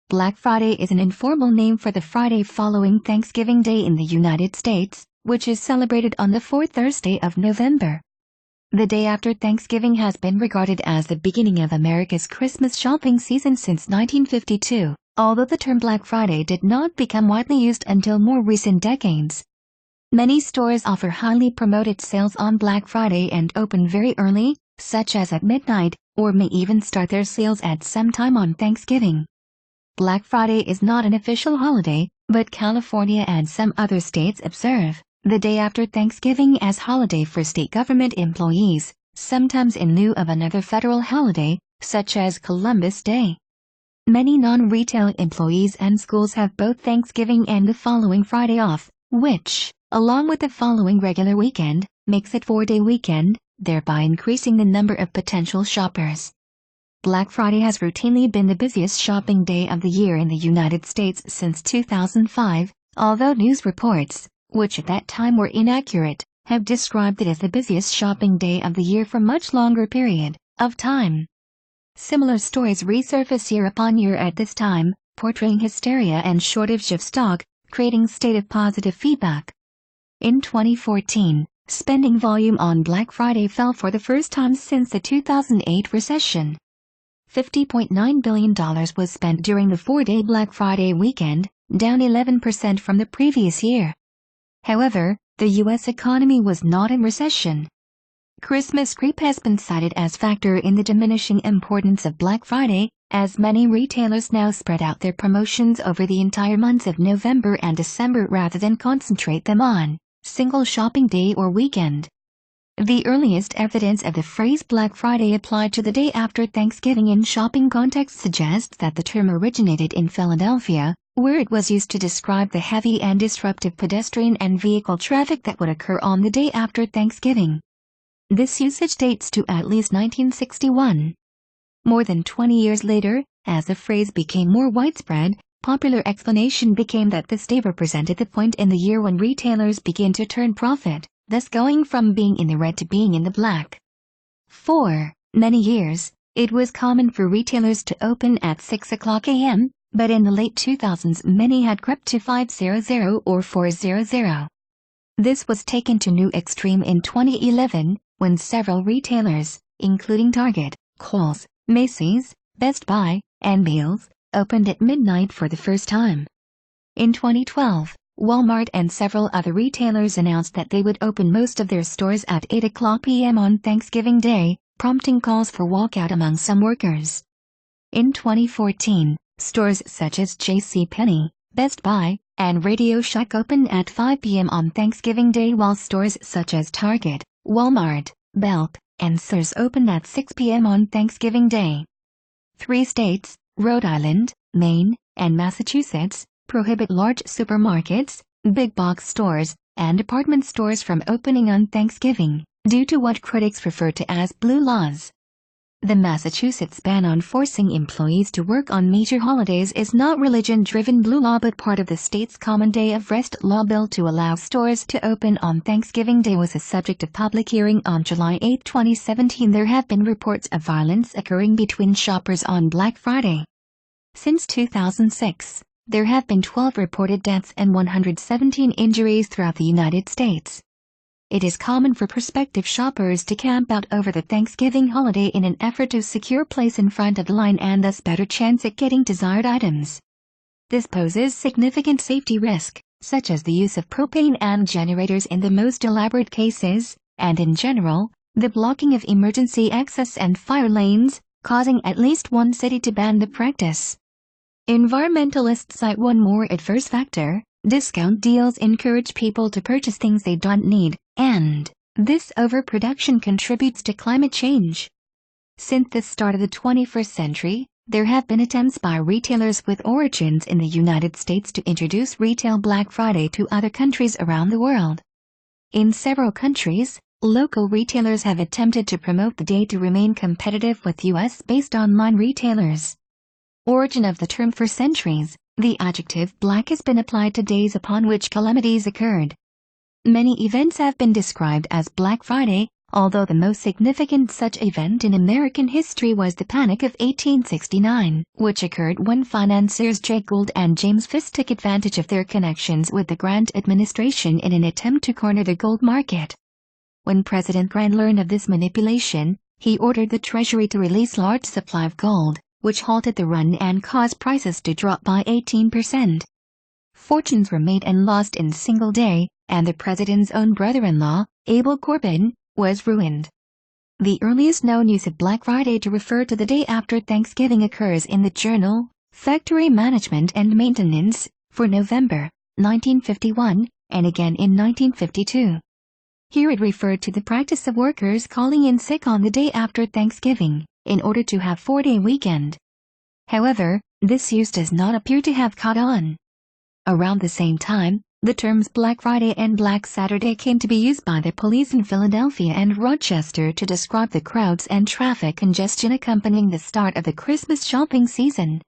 Black Friday is an informal name for the Friday following Thanksgiving Day in the United States, which is celebrated on the fourth Thursday of November. The day after Thanksgiving has been regarded as the beginning of America's Christmas shopping season since 1952, although the term Black Friday did not become widely used until more recent decades. Many stores offer highly promoted sales on Black Friday and open very early, such as at midnight, or may even start their sales at some time on Thanksgiving. Black Friday is not an official holiday, but California and some other states observe the day after Thanksgiving as holiday for state government employees, sometimes in lieu of another federal holiday, such as Columbus Day. Many non-retail employees and schools have both Thanksgiving and the following Friday off, which, along with the following regular weekend, makes it 4-day weekend, thereby increasing the number of potential shoppers. Black Friday has routinely been the busiest shopping day of the year in the United States since 2005, although news reports, which at that time were inaccurate, have described it as the busiest shopping day of the year for much longer period of time. Similar stories resurface year upon year at this time, portraying hysteria and shortage of stock, creating state of positive feedback. In 2014, spending volume on Black Friday fell for the first time since the 2008 recession. $50.9 billion was spent during the 4-day Black Friday weekend, down 11% from the previous year. However, the U.S. economy was not in recession. Christmas creep has been cited as factor in the diminishing importance of Black Friday, as many retailers now spread out their promotions over the entire months of November and December rather than concentrate them on single shopping day or weekend. The earliest evidence of the phrase Black Friday applied to the day after Thanksgiving in shopping context suggests that the term originated in Philadelphia, where it was used to describe the heavy and disruptive pedestrian and vehicle traffic that would occur on the day after Thanksgiving. This usage dates to at least 1961. More than 20 years later, as the phrase became more widespread, popular explanation became that this day represented the point in the year when retailers begin to turn profit, thus going from being in the red to being in the black. For many years, it was common for retailers to open at 6:00 a.m., but in the late 2000s many had crept to 5:00 or 4:00. This was taken to new extreme in 2011, when several retailers, including Target, Kohl's, Macy's, Best Buy, and Bealls, opened at midnight for the first time. In 2012, Walmart and several other retailers announced that they would open most of their stores at 8:00 p.m. on Thanksgiving Day, prompting calls for walkout among some workers. In 2014, stores such as JCPenney, Best Buy, and Radio Shack opened at 5 p.m. on Thanksgiving Day, while stores such as Target, Walmart, Belk, and Sears opened at 6 p.m. on Thanksgiving Day. 3 states, Rhode Island, Maine, and Massachusetts, prohibit large supermarkets, big box stores, and department stores from opening on Thanksgiving, due to what critics refer to as blue laws. The Massachusetts ban on forcing employees to work on major holidays is not religion-driven blue law but part of the state's Common Day of Rest law. Bill to allow stores to open on Thanksgiving Day was a subject of public hearing on July 8, 2017. There have been reports of violence occurring between shoppers on Black Friday. Since 2006, there have been 12 reported deaths and 117 injuries throughout the United States. It is common for prospective shoppers to camp out over the Thanksgiving holiday in an effort to secure place in front of the line and thus better chance at getting desired items. This poses significant safety risk, such as the use of propane and generators in the most elaborate cases, and in general, the blocking of emergency access and fire lanes, causing at least one city to ban the practice. Environmentalists cite one more adverse factor: discount deals encourage people to purchase things they don't need, and this overproduction contributes to climate change. Since the start of the 21st century, there have been attempts by retailers with origins in the United States to introduce retail Black Friday to other countries around the world. In several countries, local retailers have attempted to promote the day to remain competitive with US-based online retailers. Origin of the term: for centuries, the adjective black has been applied to days upon which calamities occurred. Many events have been described as Black Friday, although the most significant such event in American history was the Panic of 1869, which occurred when financiers Jay Gould and James Fisk took advantage of their connections with the Grant administration in an attempt to corner the gold market. When President Grant learned of this manipulation, he ordered the Treasury to release large supply of gold, which halted the run and caused prices to drop by 18%. Fortunes were made and lost in a single day, and the president's own brother-in-law, Abel Corbin, was ruined. The earliest known use of Black Friday to refer to the day after Thanksgiving occurs in the journal, Factory Management and Maintenance, for November, 1951, and again in 1952. Here it referred to the practice of workers calling in sick on the day after Thanksgiving, in order to have 4-day weekend. However, this use does not appear to have caught on. Around the same time, the terms Black Friday and Black Saturday came to be used by the police in Philadelphia and Rochester to describe the crowds and traffic congestion accompanying the start of the Christmas shopping season.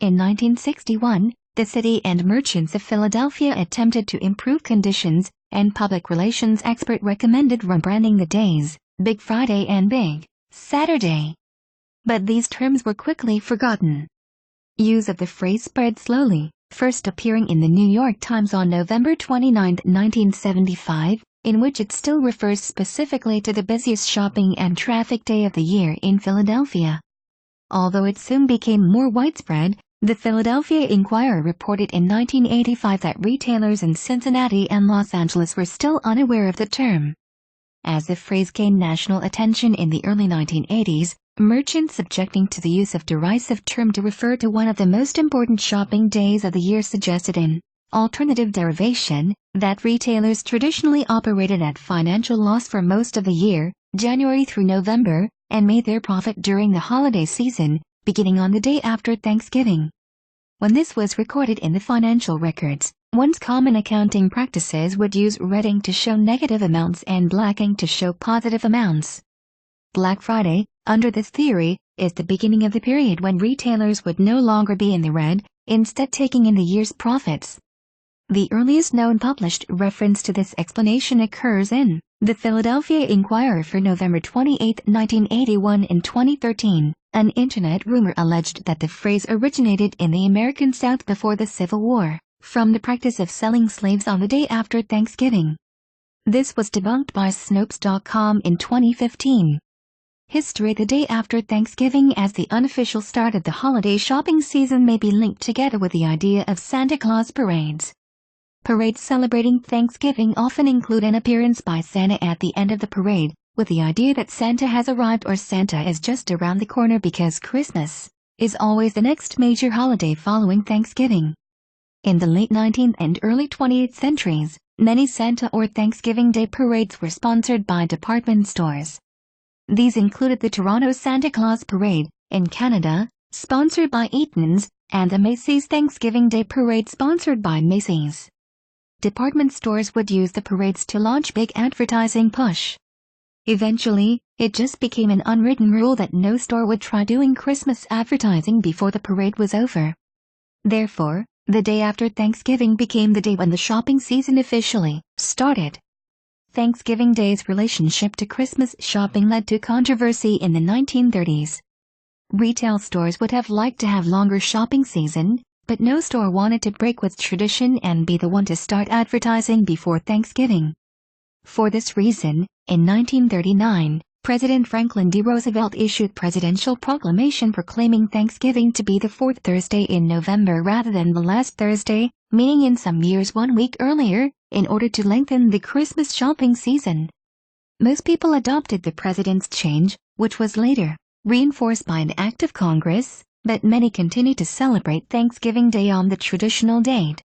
In 1961, the city and merchants of Philadelphia attempted to improve conditions, and public relations expert recommended rebranding the days, Big Friday and Big Saturday. But these terms were quickly forgotten. Use of the phrase spread slowly, first appearing in the New York Times on November 29, 1975, in which it still refers specifically to the busiest shopping and traffic day of the year in Philadelphia. Although it soon became more widespread, the Philadelphia Inquirer reported in 1985 that retailers in Cincinnati and Los Angeles were still unaware of the term. As the phrase gained national attention in the early 1980s, merchants objecting to the use of derisive term to refer to one of the most important shopping days of the year suggested an alternative derivation, that retailers traditionally operated at financial loss for most of the year, January through November, and made their profit during the holiday season, beginning on the day after Thanksgiving. When this was recorded in the financial records, once common accounting practices would use red ink to show negative amounts and black ink to show positive amounts. Black Friday, under this theory, is the beginning of the period when retailers would no longer be in the red, instead taking in the year's profits. The earliest known published reference to this explanation occurs in the Philadelphia Inquirer for November 28, 1981. In 2013, an internet rumor alleged that the phrase originated in the American South before the Civil War, from the practice of selling slaves on the day after Thanksgiving. This was debunked by Snopes.com in 2015. History: the day after Thanksgiving as the unofficial start of the holiday shopping season may be linked together with the idea of Santa Claus parades. Parades celebrating Thanksgiving often include an appearance by Santa at the end of the parade, with the idea that Santa has arrived or Santa is just around the corner because Christmas is always the next major holiday following Thanksgiving. In the late 19th and early 20th centuries, many Santa or Thanksgiving Day parades were sponsored by department stores. These included the Toronto Santa Claus Parade, in Canada, sponsored by Eaton's, and the Macy's Thanksgiving Day Parade sponsored by Macy's. Department stores would use the parades to launch big advertising push. Eventually, it just became an unwritten rule that no store would try doing Christmas advertising before the parade was over. Therefore, the day after Thanksgiving became the day when the shopping season officially started. Thanksgiving Day's relationship to Christmas shopping led to controversy in the 1930s. Retail stores would have liked to have longer shopping season, but no store wanted to break with tradition and be the one to start advertising before Thanksgiving. For this reason, in 1939, President Franklin D. Roosevelt issued presidential proclamation proclaiming Thanksgiving to be the fourth Thursday in November rather than the last Thursday, meaning in some years 1 week earlier, in order to lengthen the Christmas shopping season. Most people adopted the president's change, which was later reinforced by an act of Congress, but many continue to celebrate Thanksgiving Day on the traditional date.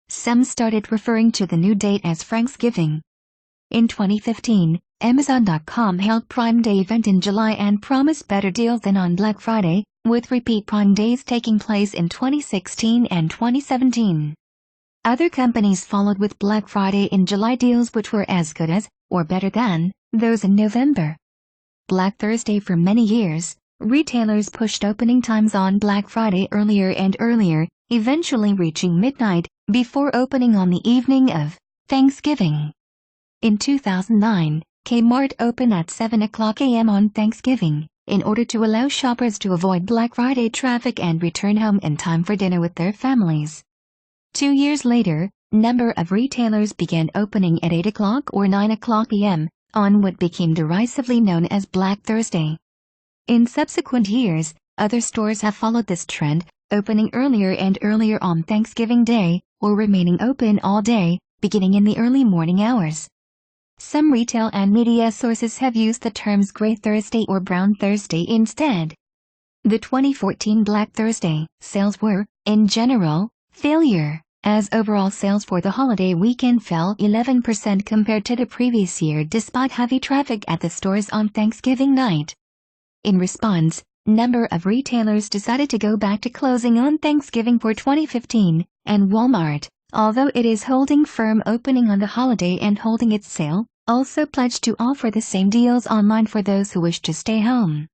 Some started referring to the new date as Franksgiving. In 2015, Amazon.com held Prime Day event in July and promised better deals than on Black Friday, with repeat Prime Days taking place in 2016 and 2017. Other companies followed with Black Friday in July deals which were as good as, or better than, those in November. Black Thursday. For many years, retailers pushed opening times on Black Friday earlier and earlier, eventually reaching midnight, before opening on the evening of Thanksgiving. In 2009, Kmart open at 7 o'clock a.m. on Thanksgiving, in order to allow shoppers to avoid Black Friday traffic and return home in time for dinner with their families. 2 years later, number of retailers began opening at 8 o'clock or 9 o'clock p.m., on what became derisively known as Black Thursday. In subsequent years, other stores have followed this trend, opening earlier and earlier on Thanksgiving Day, or remaining open all day, beginning in the early morning hours. Some retail and media sources have used the terms Gray Thursday or Brown Thursday instead. The 2014 Black Thursday sales were, in general, failure, as overall sales for the holiday weekend fell 11% compared to the previous year despite heavy traffic at the stores on Thanksgiving night. In response, number of retailers decided to go back to closing on Thanksgiving for 2015, and Walmart, although it is holding firm opening on the holiday and holding its sale, also pledged to offer the same deals online for those who wish to stay home.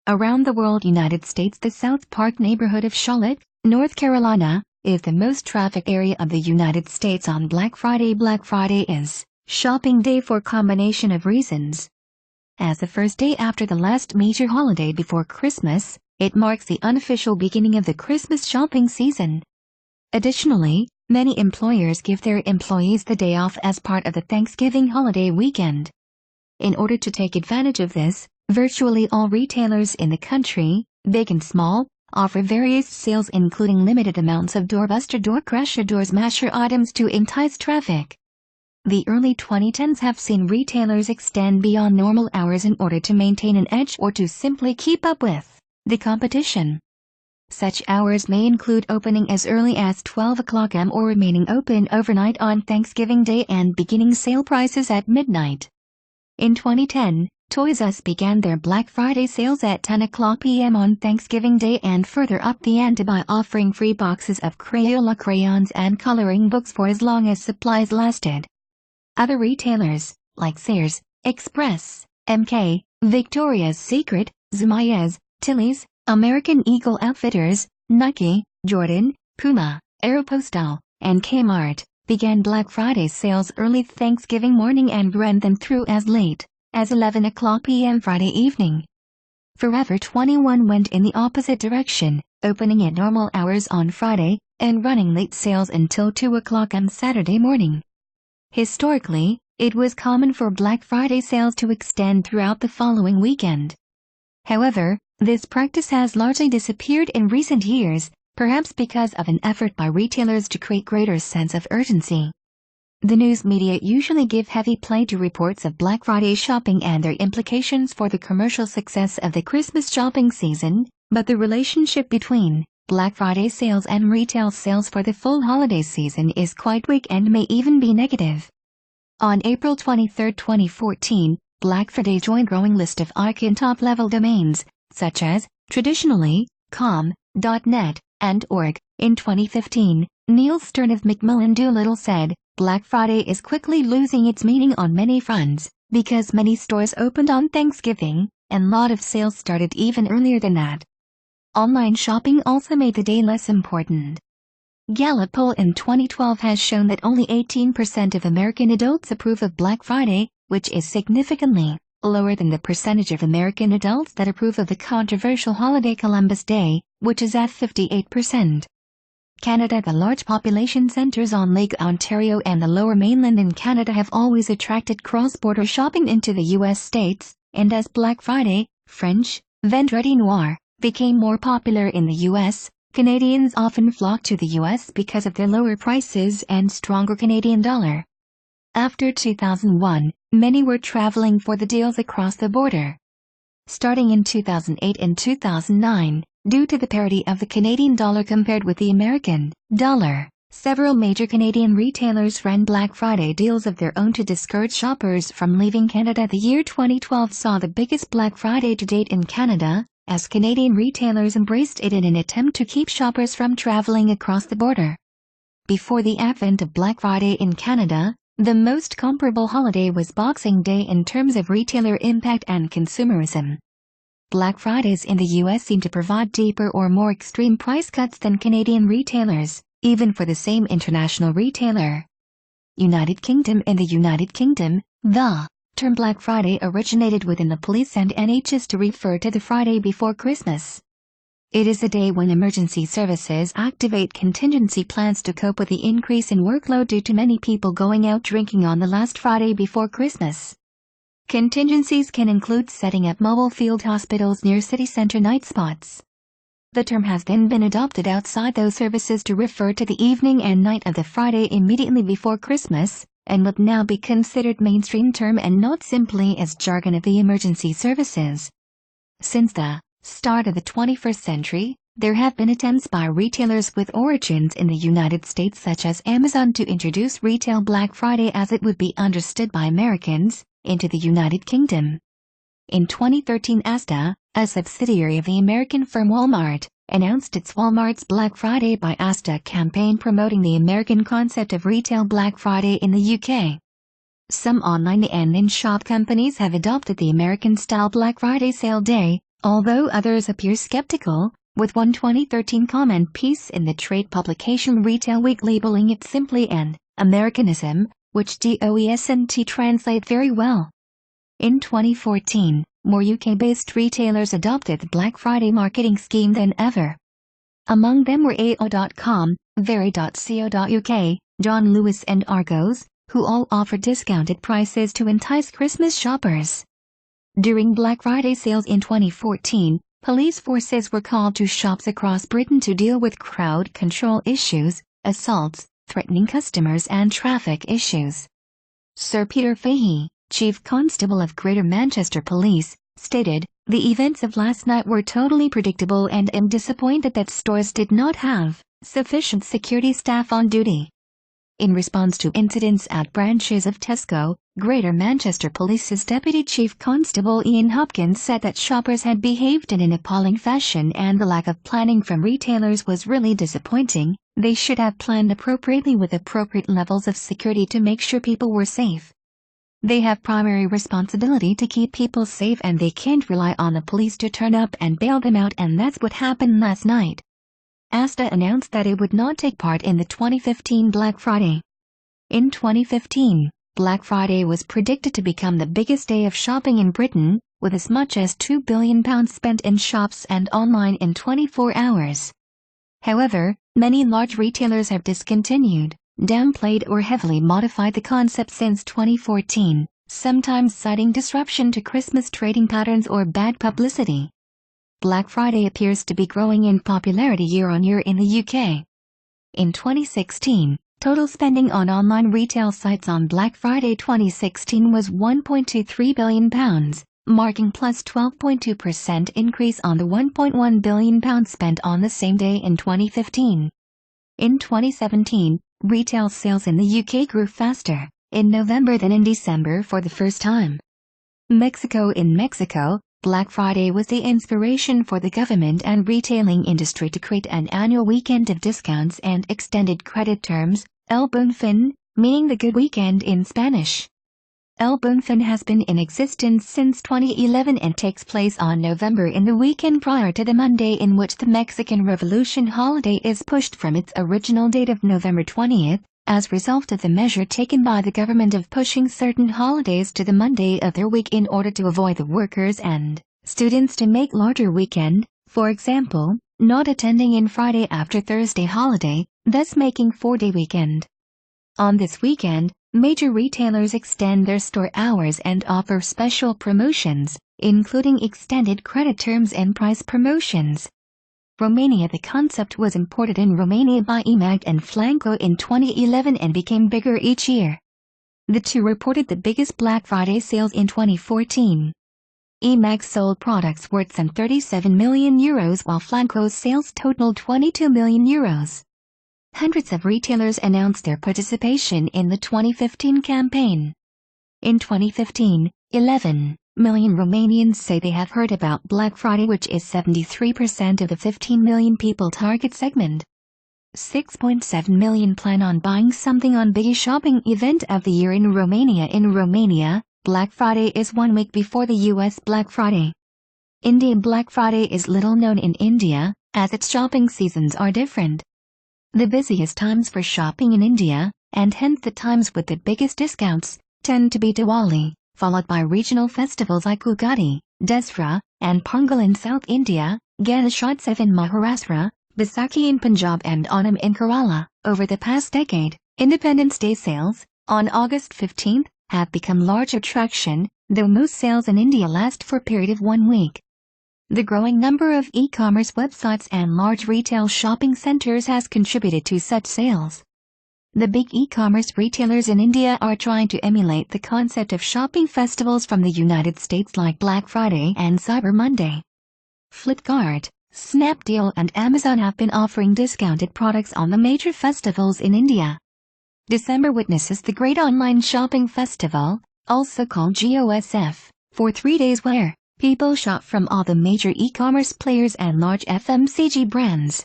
Around the world, United States, the South Park neighborhood of Charlotte, North Carolina, is the most trafficked area of the United States on Black Friday. Black Friday is shopping day for a combination of reasons. As the first day after the last major holiday before Christmas, it marks the unofficial beginning of the Christmas shopping season. Additionally, many employers give their employees the day off as part of the Thanksgiving holiday weekend. In order to take advantage of this, virtually all retailers in the country, big and small, offer various sales including limited amounts of doorbuster, door crusher, door smasher items to entice traffic. The early 2010s have seen retailers extend beyond normal hours in order to maintain an edge or to simply keep up with the competition. Such hours may include opening as early as 12 o'clock am or remaining open overnight on Thanksgiving Day and beginning sale prices at midnight. In 2010, Toys R Us began their Black Friday sales at 10 o'clock p.m. on Thanksgiving Day and further upped the ante by offering free boxes of Crayola crayons and coloring books for as long as supplies lasted. Other retailers, like Sears, Express, MK, Victoria's Secret, Zumiez, Tilly's, American Eagle Outfitters, Nike, Jordan, Puma, Aeropostale, and Kmart, began Black Friday sales early Thanksgiving morning and ran them through as late as 11 o'clock p.m. Friday evening. Forever 21 went in the opposite direction, opening at normal hours on Friday, and running late sales until 2 o'clock on Saturday morning. Historically, it was common for Black Friday sales to extend throughout the following weekend. However, this practice has largely disappeared in recent years, perhaps because of an effort by retailers to create greater sense of urgency. The news media usually give heavy play to reports of Black Friday shopping and their implications for the commercial success of the Christmas shopping season, but the relationship between Black Friday sales and retail sales for the full holiday season is quite weak and may even be negative. On April 23, 2014, Black Friday joined a growing list of icon top-level domains, such as, traditionally, .com.net, and .org. In 2015, Neil Stern of Macmillan Doolittle said, Black Friday is quickly losing its meaning on many fronts, because many stores opened on Thanksgiving, and a lot of sales started even earlier than that. Online shopping also made the day less important. Gallup poll in 2012 has shown that only 18% of American adults approve of Black Friday, which is significantly lower than the percentage of American adults that approve of the controversial holiday Columbus Day, which is at 58%. Canada. The large population centres on Lake Ontario and the Lower Mainland in Canada have always attracted cross-border shopping into the U.S. states, and as Black Friday, French, Vendredi Noir, became more popular in the U.S., Canadians often flock to the U.S. because of their lower prices and stronger Canadian dollar. After 2001, many were traveling for the deals across the border. Starting in 2008 and 2009, due to the parity of the Canadian dollar compared with the American dollar, several major Canadian retailers ran Black Friday deals of their own to discourage shoppers from leaving Canada. The year 2012 saw the biggest Black Friday to date in Canada, as Canadian retailers embraced it in an attempt to keep shoppers from traveling across the border. Before the advent of Black Friday in Canada, the most comparable holiday was Boxing Day in terms of retailer impact and consumerism. Black Fridays in the U.S. seem to provide deeper or more extreme price cuts than Canadian retailers, even for the same international retailer. United Kingdom. In the United Kingdom, the term Black Friday originated within the police and NHS to refer to the Friday before Christmas. It is a day when emergency services activate contingency plans to cope with the increase in workload due to many people going out drinking on the last Friday before Christmas. Contingencies can include setting up mobile field hospitals near city center night spots. The term has then been adopted outside those services to refer to the evening and night of the Friday immediately before Christmas, and would now be considered mainstream term and not simply as jargon of the emergency services. Since the start of the 21st century, there have been attempts by retailers with origins in the United States such as Amazon to introduce retail Black Friday as it would be understood by Americans, into the United Kingdom. In 2013, Asda, a subsidiary of the American firm Walmart, announced its Walmart's Black Friday by Asda campaign promoting the American concept of retail Black Friday in the UK. Some online and in-shop companies have adopted the American-style Black Friday sale day, although others appear skeptical, with one 2013 comment piece in the trade publication Retail Week labeling it simply an Americanism, which doesn't translate very well. In 2014, more UK-based retailers adopted the Black Friday marketing scheme than ever. Among them were AO.com, Very.co.uk, John Lewis and Argos, who all offered discounted prices to entice Christmas shoppers. During Black Friday sales in 2014, police forces were called to shops across Britain to deal with crowd control issues, assaults, threatening customers and traffic issues. Sir Peter Fahey, Chief Constable of Greater Manchester Police, stated, "The events of last night were totally predictable and am disappointed that stores did not have sufficient security staff on duty." In response to incidents at branches of Tesco, Greater Manchester Police's Deputy Chief Constable Ian Hopkins said that shoppers had behaved in an appalling fashion and the lack of planning from retailers was really disappointing. They should have planned appropriately with appropriate levels of security to make sure people were safe. They have primary responsibility to keep people safe and they can't rely on the police to turn up and bail them out, and that's what happened last night. Asda announced that it would not take part in the 2015 Black Friday. In 2015, Black Friday was predicted to become the biggest day of shopping in Britain, with as much as £2 billion spent in shops and online in 24 hours. However, many large retailers have discontinued, downplayed or heavily modified the concept since 2014, sometimes citing disruption to Christmas trading patterns or bad publicity. Black Friday appears to be growing in popularity year on year in the UK. In 2016, total spending on online retail sites on Black Friday 2016 was £1.23 billion, marking plus 12.2% increase on the £1.1 billion spent on the same day in 2015. In 2017, retail sales in the UK grew faster in November than in December for the first time. Mexico. In Mexico, Black Friday was the inspiration for the government and retailing industry to create an annual weekend of discounts and extended credit terms, El Buen Fin, meaning the good weekend in Spanish. El Buen Fin has been in existence since 2011 and takes place on November in the weekend prior to the Monday in which the Mexican Revolution holiday is pushed from its original date of November 20th, as a result of the measure taken by the government of pushing certain holidays to the Monday of their week in order to avoid the workers and students to make larger weekend, for example, not attending in Friday after Thursday holiday, thus making 4-day weekend. On this weekend, major retailers extend their store hours and offer special promotions, including extended credit terms and price promotions. Romania. The concept was imported in Romania by EMAG and Flanco in 2011 and became bigger each year. The two reported the biggest Black Friday sales in 2014. EMAG sold products worth some €37 million while Flanco's sales totaled €22 million. Hundreds of retailers announced their participation in the 2015 campaign. In 2015, 11 million Romanians say they have heard about Black Friday, which is 73% of the 15 million people target segment. 6.7 million plan on buying something on biggest shopping event of the year in Romania. In Romania, Black Friday is 1 week before the US Black Friday. India. Black Friday is little known in India, as its shopping seasons are different. The busiest times for shopping in India, and hence the times with the biggest discounts, tend to be Diwali, followed by regional festivals like Ugadi, Dasra, and Pongal in South India, Ganeshotsav in Maharashtra, Baisakhi in Punjab and Onam in Kerala. Over the past decade, Independence Day sales, on August 15, have become large attraction, though most sales in India last for a period of 1 week. The growing number of e-commerce websites and large retail shopping centers has contributed to such sales. The big e-commerce retailers in India are trying to emulate the concept of shopping festivals from the United States like Black Friday and Cyber Monday. Flipkart, Snapdeal and Amazon have been offering discounted products on the major festivals in India. December witnesses the Great Online Shopping Festival, also called GOSF, for 3 days where people shop from all the major e-commerce players and large FMCG brands.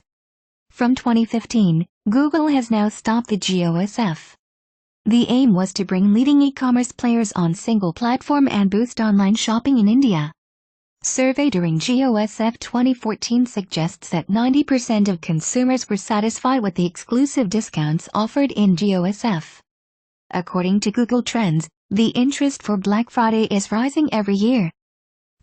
From 2015, Google has now stopped the GOSF. The aim was to bring leading e-commerce players on single platform and boost online shopping in India. Survey during GOSF 2014 suggests that 90% of consumers were satisfied with the exclusive discounts offered in GOSF. According to Google Trends, the interest for Black Friday is rising every year.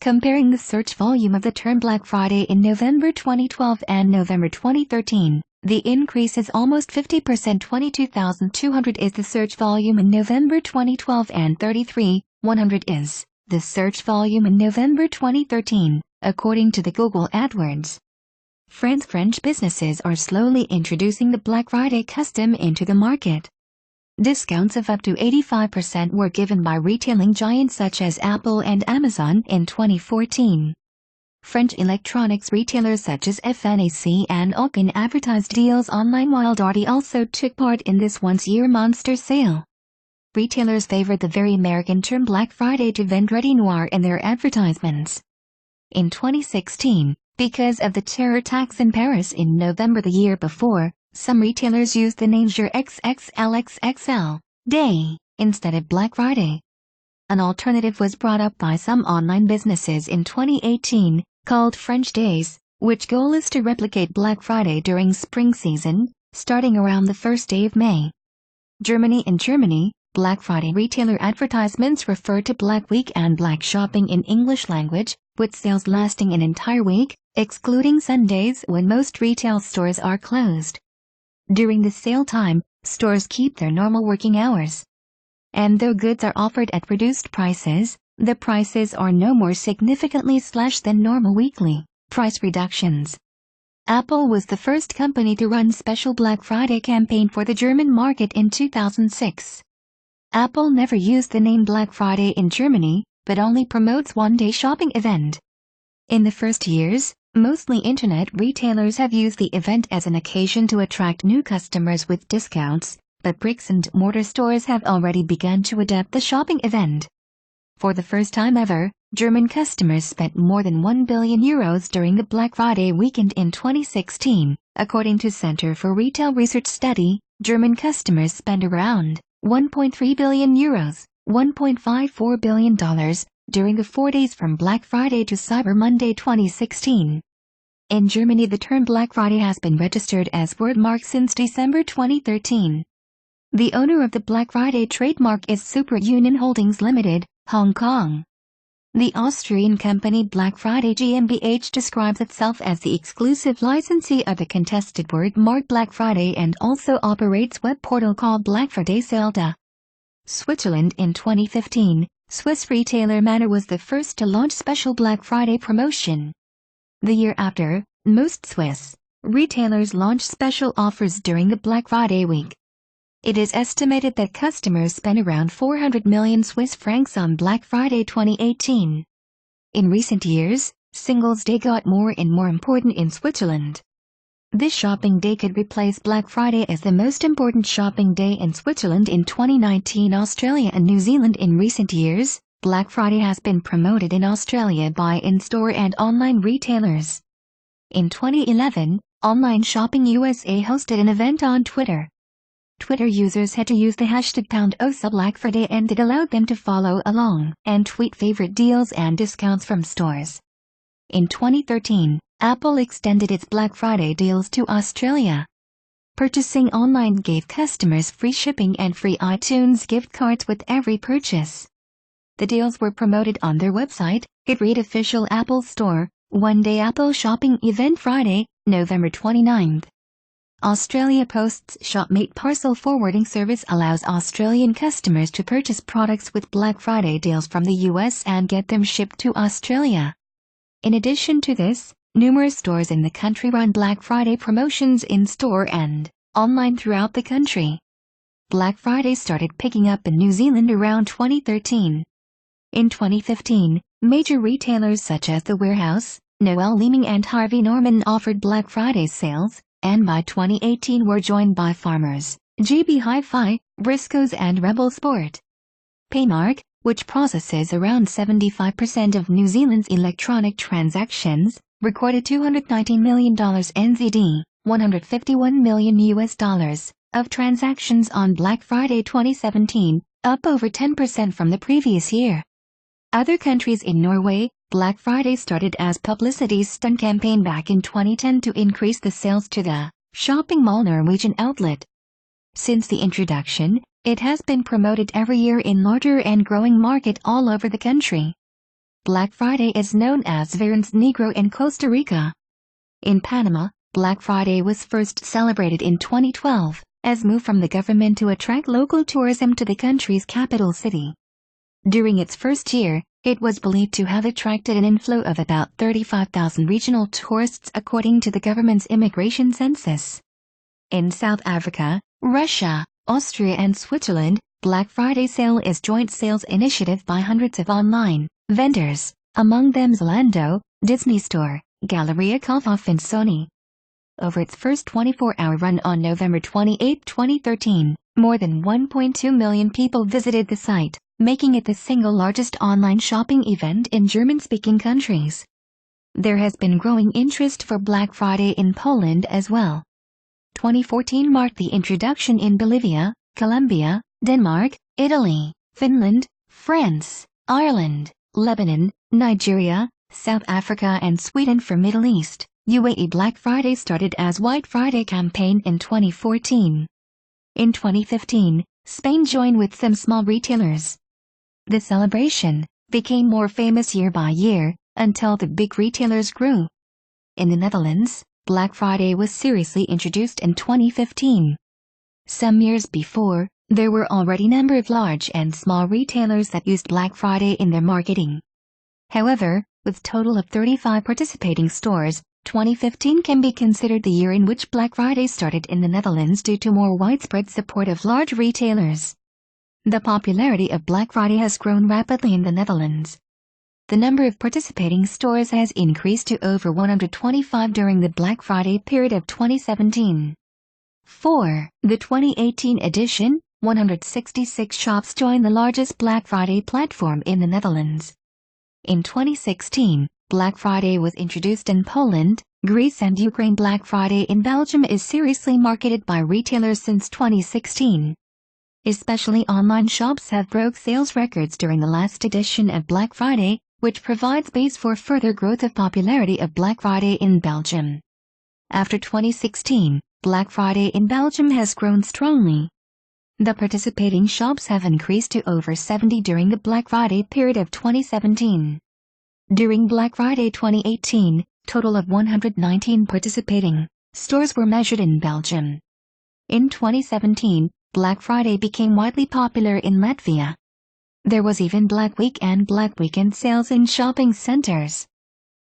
Comparing the search volume of the term Black Friday in November 2012 and November 2013, the increase is almost 50%. 22,200 is the search volume in November 2012 and 33,100 is the search volume in November 2013, according to the Google AdWords. French businesses are slowly introducing the Black Friday custom into the market. Discounts of up to 85% were given by retailing giants such as Apple and Amazon in 2014. French electronics retailers such as FNAC and Alpine advertised deals online while Darty also took part in this once-a-year monster sale. Retailers favored the very American term Black Friday to vendredi noir in their advertisements. In 2016, because of the terror attacks in Paris in November the year before, some retailers used the name Jour XXLXXL Day instead of Black Friday. An alternative was brought up by some online businesses in 2018, called French Days, which goal is to replicate Black Friday during spring season, starting around the first day of May. In Germany, Black Friday retailer advertisements refer to Black Week and Black Shopping in English language, with sales lasting an entire week, excluding Sundays when most retail stores are closed. During the sale time, stores keep their normal working hours. And though goods are offered at reduced prices, the prices are no more significantly slashed than normal weekly price reductions. Apple was the first company to run special Black Friday campaign for the German market in 2006. Apple never used the name Black Friday in Germany, but only promotes one-day shopping event. In the first years, mostly internet retailers have used the event as an occasion to attract new customers with discounts, but bricks-and-mortar stores have already begun to adapt the shopping event. For the first time ever, German customers spent more than €1 billion during the Black Friday weekend in 2016. According to Center for Retail Research study, German customers spent around €1.3 billion, $1.54 billion, during the 4 days from Black Friday to Cyber Monday 2016. In Germany, the term Black Friday has been registered as wordmark since December 2013. The owner of the Black Friday trademark is Super Union Holdings Limited, Hong Kong. The Austrian company Black Friday GmbH describes itself as the exclusive licensee of the contested word mark Black Friday and also operates web portal called Black Friday Sale. Switzerland. In 2015, Swiss retailer Manor was the first to launch special Black Friday promotion. The year after, most Swiss retailers launched special offers during the Black Friday week. It is estimated that customers spent around 400 million Swiss francs on Black Friday 2018. In recent years, Singles Day got more and more important in Switzerland. This shopping day could replace Black Friday as the most important shopping day in Switzerland in 2019. Australia and New Zealand. In recent years, Black Friday has been promoted in Australia by in-store and online retailers. In 2011, Online Shopping USA hosted an event on Twitter. Twitter users had to use the hashtag #OSABlackFriday and it allowed them to follow along and tweet favorite deals and discounts from stores. In 2013, Apple extended its Black Friday deals to Australia. Purchasing online gave customers free shipping and free iTunes gift cards with every purchase. The deals were promoted on their website. It read official Apple Store, one-day Apple shopping event Friday, November 29th. Australia Post's Shopmate parcel forwarding service allows Australian customers to purchase products with Black Friday deals from the US and get them shipped to Australia. In addition to this, numerous stores in the country run Black Friday promotions in-store and online throughout the country. Black Friday started picking up in New Zealand around 2013. In 2015, major retailers such as The Warehouse, Noel Leeming and Harvey Norman offered Black Friday sales, and by 2018 were joined by Farmers, JB Hi-Fi, Briscoes and Rebel Sport. Paymark, which processes around 75% of New Zealand's electronic transactions, recorded $219 million NZD, $151 million US, of transactions on Black Friday 2017, up over 10% from the previous year. Other countries in Norway, Black Friday started as publicity stunt campaign back in 2010 to increase the sales to the shopping mall Norwegian outlet. Since the introduction, it has been promoted every year in larger and growing market all over the country. Black Friday is known as Viernes Negro in Costa Rica. In Panama, Black Friday was first celebrated in 2012, as a move from the government to attract local tourism to the country's capital city. During its first year, it was believed to have attracted an inflow of about 35,000 regional tourists according to the government's immigration census. In South Africa, Russia, Austria and Switzerland, Black Friday sale is joint sales initiative by hundreds of online vendors, among them Zalando, Disney Store, Galeria Kaufhof and Sony. Over its first 24-hour run on November 28, 2013, more than 1.2 million people visited the site, making it the single largest online shopping event in German-speaking countries. There has been growing interest for Black Friday in Poland as well. 2014 marked the introduction in Bolivia, Colombia, Denmark, Italy, Finland, France, Ireland, Lebanon, Nigeria, South Africa and Sweden. For Middle East, UAE Black Friday started as White Friday campaign in 2014. In 2015, Spain joined with some small retailers. The celebration became more famous year by year, until the big retailers grew. In the Netherlands, Black Friday was seriously introduced in 2015. Some years before, there were already a number of large and small retailers that used Black Friday in their marketing. However, with a total of 35 participating stores, 2015 can be considered the year in which Black Friday started in the Netherlands due to more widespread support of large retailers. The popularity of Black Friday has grown rapidly in the Netherlands. The number of participating stores has increased to over 125 during the Black Friday period of 2017. For the 2018 edition, 166 shops joined the largest Black Friday platform in the Netherlands. In 2016, Black Friday was introduced in Poland, Greece and Ukraine. Black Friday in Belgium is seriously marketed by retailers since 2016. Especially online shops have broke sales records during the last edition of Black Friday, which provides base for further growth of popularity of Black Friday in Belgium. After 2016, Black Friday in Belgium has grown strongly. The participating shops have increased to over 70 during the Black Friday period of 2017. During Black Friday 2018, total of 119 participating stores were measured in Belgium. In 2017, Black Friday became widely popular in Latvia. There was even Black Week and Black Weekend sales in shopping centers.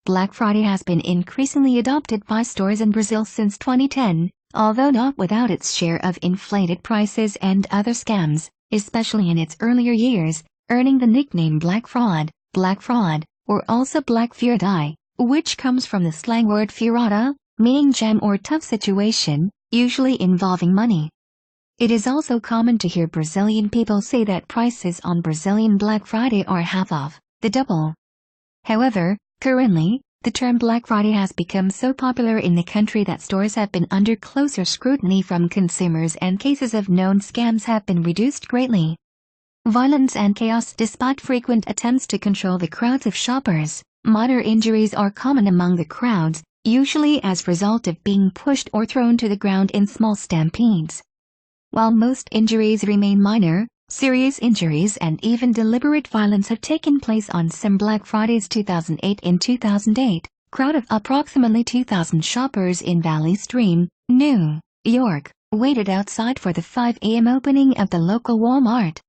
Black Friday has been increasingly adopted by stores in Brazil since 2010, although not without its share of inflated prices and other scams, especially in its earlier years, earning the nickname Black Fraud, or also Black Verdade, which comes from the slang word furada, meaning jam or tough situation, usually involving money. It is also common to hear Brazilian people say that prices on Brazilian Black Friday are half off, the double. However, currently, the term Black Friday has become so popular in the country that stores have been under closer scrutiny from consumers and cases of known scams have been reduced greatly. Violence and chaos. Despite frequent attempts to control the crowds of shoppers, minor injuries are common among the crowds, usually as a result of being pushed or thrown to the ground in small stampedes. While most injuries remain minor, Serious injuries and even deliberate violence have taken place on some Black Fridays 2008. In 2008, crowd of approximately 2,000 shoppers in Valley Stream, New York, waited outside for the 5 a.m. opening of the local Walmart.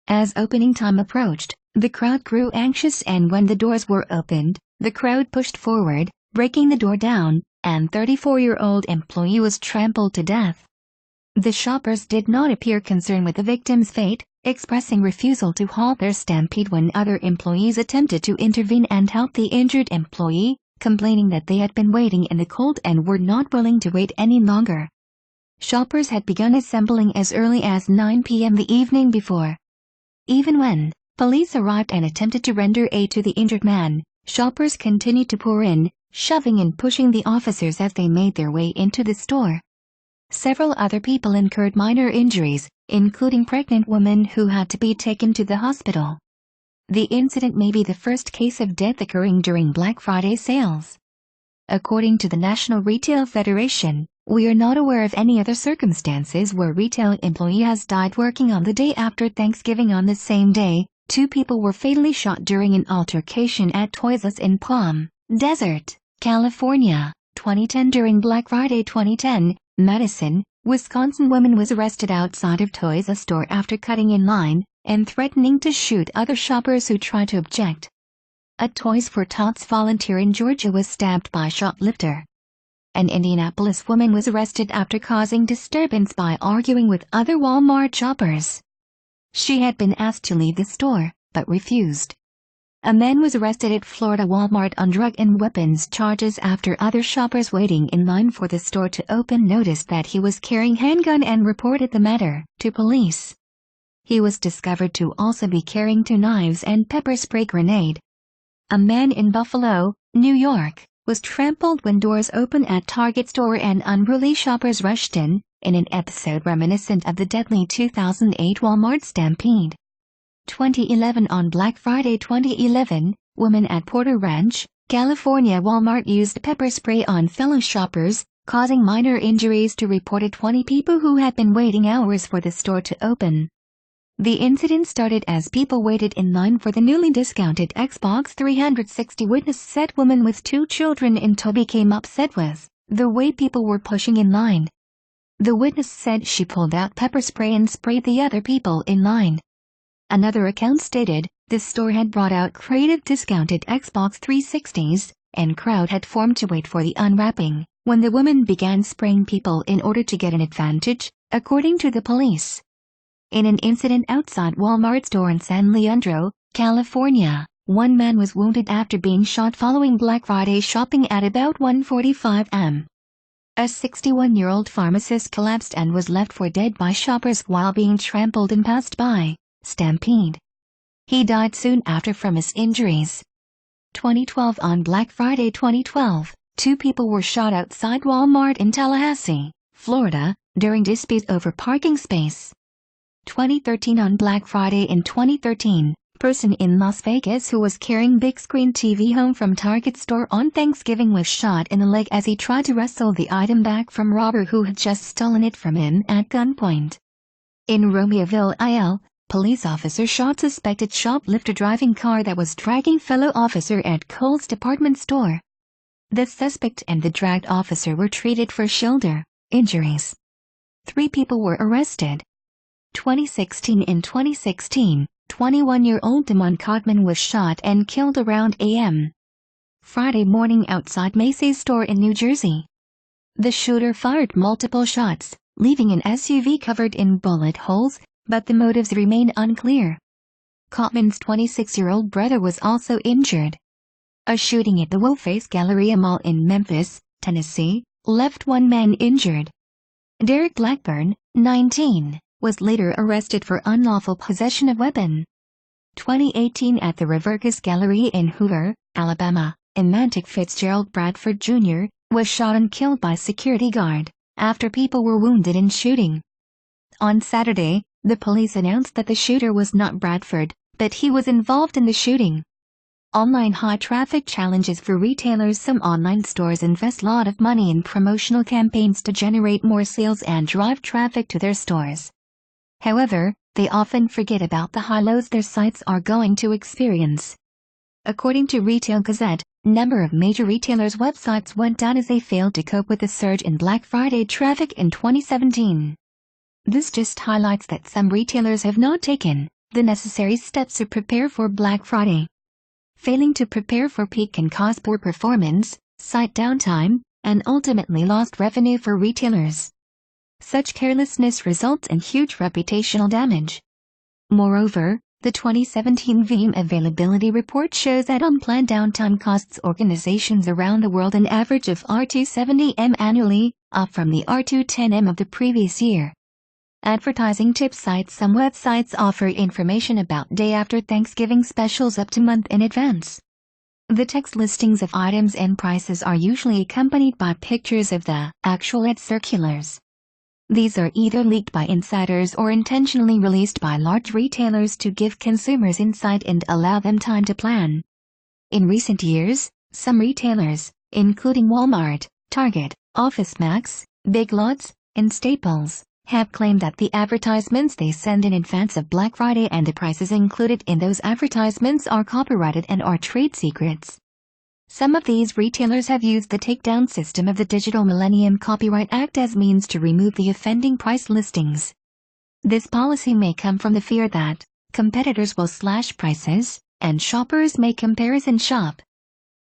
As opening time approached, the crowd grew anxious, and when the doors were opened, the crowd pushed forward, breaking the door down, and 34-year-old employee was trampled to death. The shoppers did not appear concerned with the victim's fate, expressing refusal to halt their stampede when other employees attempted to intervene and help the injured employee, complaining that they had been waiting in the cold and were not willing to wait any longer. Shoppers had begun assembling as early as 9 p.m. the evening before. Even when police arrived and attempted to render aid to the injured man, shoppers continued to pour in, shoving and pushing the officers as they made their way into the store. Several other people incurred minor injuries, including pregnant women who had to be taken to the hospital. The incident may be the first case of death occurring during Black Friday sales. According to the National Retail Federation, we are not aware of any other circumstances where retail employee has died working on the day after Thanksgiving. On the same day, 2 people were fatally shot during an altercation at Toys R Us in Palm Desert, California. 2010. During Black Friday 2010, Madison, Wisconsin woman was arrested outside of Toys R Us store after cutting in line and threatening to shoot other shoppers who tried to object. A Toys for Tots volunteer in Georgia was stabbed by shoplifter. An Indianapolis woman was arrested after causing disturbance by arguing with other Walmart shoppers. She had been asked to leave the store, but refused. A man was arrested at Florida Walmart on drug and weapons charges after other shoppers waiting in line for the store to open noticed that he was carrying handgun and reported the matter to police. He was discovered to also be carrying 2 knives and pepper spray grenade. A man in Buffalo, New York, was trampled when doors opened at Target store and unruly shoppers rushed in an episode reminiscent of the deadly 2008 Walmart stampede. 2011. On Black Friday 2011, woman at Porter Ranch, California Walmart used pepper spray on fellow shoppers, causing minor injuries to reported 20 people who had been waiting hours for the store to open. The incident started as people waited in line for the newly discounted Xbox 360. Witness said woman with 2 children in tow became upset with the way people were pushing in line. The witness said she pulled out pepper spray and sprayed the other people in line. Another account stated, the store had brought out creative discounted Xbox 360s, and crowd had formed to wait for the unwrapping, when the woman began spraying people in order to get an advantage, according to the police. In an incident outside Walmart store in San Leandro, California, 1 man was wounded after being shot following Black Friday shopping at about 1:45 am. A 61-year-old pharmacist collapsed and was left for dead by shoppers while being trampled and passed by stampede. He died soon after from his injuries. 2012. On Black Friday 2012, 2 people were shot outside Walmart in Tallahassee, Florida, during dispute over parking space. 2013. On Black Friday in 2013, person in Las Vegas who was carrying big screen TV home from Target store on Thanksgiving was shot in the leg as he tried to wrestle the item back from robber who had just stolen it from him at gunpoint. In Romeoville, IL, police officer shot suspected shoplifter driving car that was dragging fellow officer at Kohl's department store. The suspect and the dragged officer were treated for shoulder injuries. 3 people were arrested. 2016. In 2016, 21-year-old Damon Codman was shot and killed around a.m. Friday morning outside Macy's store in New Jersey. The shooter fired multiple shots, leaving an SUV covered in bullet holes, but the motives remain unclear. Codman's 26-year-old brother was also injured. A shooting at the Wolface Galleria Mall in Memphis, Tennessee, left 1 man injured. Derek Blackburn, 19, was later arrested for unlawful possession of weapon. 2018. At the Reverkus Gallery in Hoover, Alabama, Emantic Fitzgerald Bradford Jr. was shot and killed by security guard, after people were wounded in shooting. On Saturday, the police announced that the shooter was not Bradford, but he was involved in the shooting. Online high traffic challenges for retailers. Some online stores invest a lot of money in promotional campaigns to generate more sales and drive traffic to their stores. However, they often forget about the high lows their sites are going to experience. According to Retail Gazette, number of major retailers' websites went down as they failed to cope with the surge in Black Friday traffic in 2017. This just highlights that some retailers have not taken the necessary steps to prepare for Black Friday. Failing to prepare for peak can cause poor performance, site downtime, and ultimately lost revenue for retailers. Such carelessness results in huge reputational damage. Moreover, the 2017 Veeam Availability Report shows that unplanned downtime costs organizations around the world an average of $270m annually, up from the $210m of the previous year. Advertising tip sites. Some websites offer information about day after Thanksgiving specials up to a month in advance. The text listings of items and prices are usually accompanied by pictures of the actual ad circulars. These are either leaked by insiders or intentionally released by large retailers to give consumers insight and allow them time to plan. In recent years, some retailers, including Walmart, Target, OfficeMax, Big Lots, and Staples, have claimed that the advertisements they send in advance of Black Friday and the prices included in those advertisements are copyrighted and are trade secrets. Some of these retailers have used the takedown system of the Digital Millennium Copyright Act as means to remove the offending price listings. This policy may come from the fear that competitors will slash prices, and shoppers may comparison shop.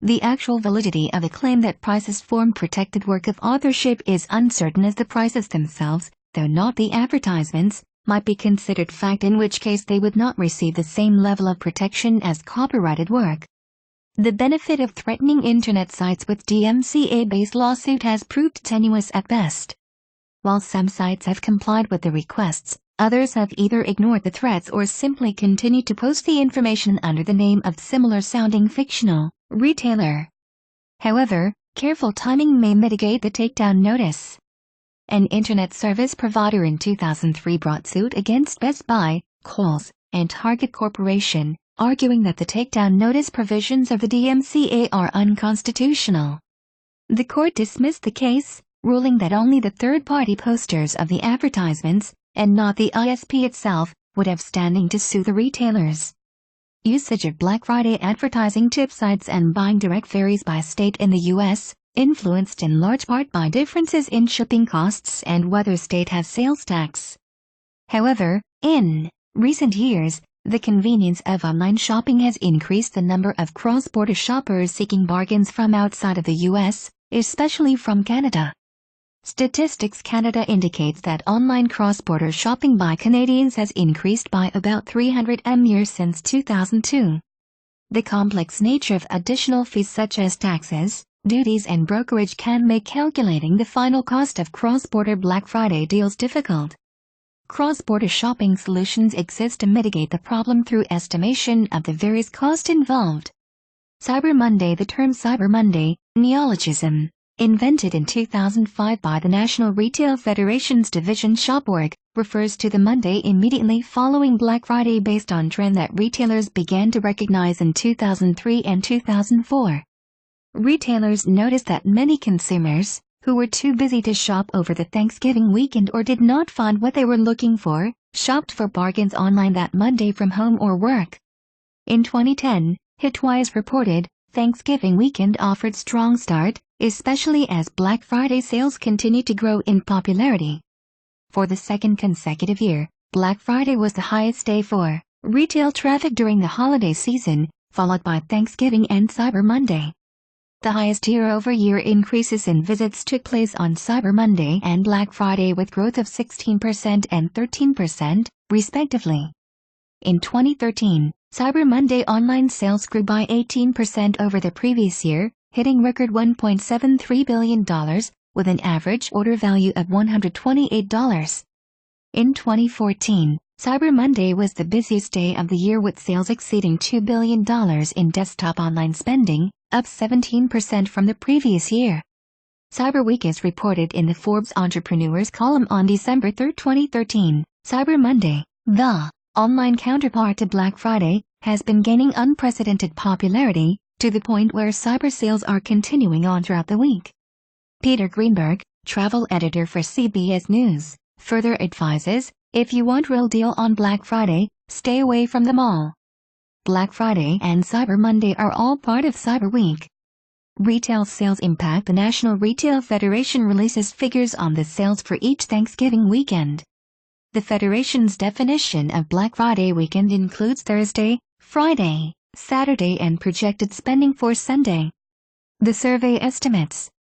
The actual validity of the claim that prices form protected work of authorship is uncertain, as the prices themselves, though not the advertisements, might be considered fact, in which case they would not receive the same level of protection as copyrighted work. The benefit of threatening internet sites with DMCA-based lawsuit has proved tenuous at best. While some sites have complied with the requests, others have either ignored the threats or simply continued to post the information under the name of similar-sounding fictional retailer. However, careful timing may mitigate the takedown notice. An internet service provider in 2003 brought suit against Best Buy, Kohl's, and Target Corporation, arguing that the takedown notice provisions of the DMCA are unconstitutional. The court dismissed the case, ruling that only the third-party posters of the advertisements, and not the ISP itself, would have standing to sue the retailers. Usage of Black Friday advertising tip sites and buying direct varies by state in the U.S., influenced in large part by differences in shipping costs and whether state has sales tax. However, in recent years, the convenience of online shopping has increased the number of cross-border shoppers seeking bargains from outside of the U.S., especially from Canada. Statistics Canada indicates that online cross-border shopping by Canadians has increased by about 300m years since 2002. The complex nature of additional fees such as taxes, duties and brokerage can make calculating the final cost of cross-border Black Friday deals difficult. Cross-border shopping solutions exist to mitigate the problem through estimation of the various costs involved. Cyber Monday. The term Cyber Monday, neologism, invented in 2005 by the National Retail Federation's division ShopOrg, refers to the Monday immediately following Black Friday based on trend that retailers began to recognize in 2003 and 2004. Retailers noticed that many consumers, who were too busy to shop over the Thanksgiving weekend or did not find what they were looking for, shopped for bargains online that Monday from home or work. In 2010, Hitwise reported, Thanksgiving weekend offered strong start, especially as Black Friday sales continued to grow in popularity. For the second consecutive year, Black Friday was the highest day for retail traffic during the holiday season, followed by Thanksgiving and Cyber Monday. The highest year-over-year increases in visits took place on Cyber Monday and Black Friday, with growth of 16% and 13%, respectively. In 2013, Cyber Monday online sales grew by 18% over the previous year, hitting record $1.73 billion, with an average order value of $128. In 2014, Cyber Monday was the busiest day of the year, with sales exceeding $2 billion in desktop online spending, up 17% from the previous year. Cyber Week is reported in the Forbes Entrepreneurs column on December 3, 2013. Cyber Monday, the online counterpart to Black Friday, has been gaining unprecedented popularity, to the point where cyber sales are continuing on throughout the week. Peter Greenberg, travel editor for CBS News, further advises, If you want real deal on Black Friday, stay away from the mall. Black Friday and Cyber Monday are all part of Cyber Week. Retail sales impact. The National Retail Federation releases figures on the sales for each Thanksgiving weekend. The Federation's definition of Black Friday weekend includes Thursday, Friday, Saturday and projected spending for Sunday. The survey estimates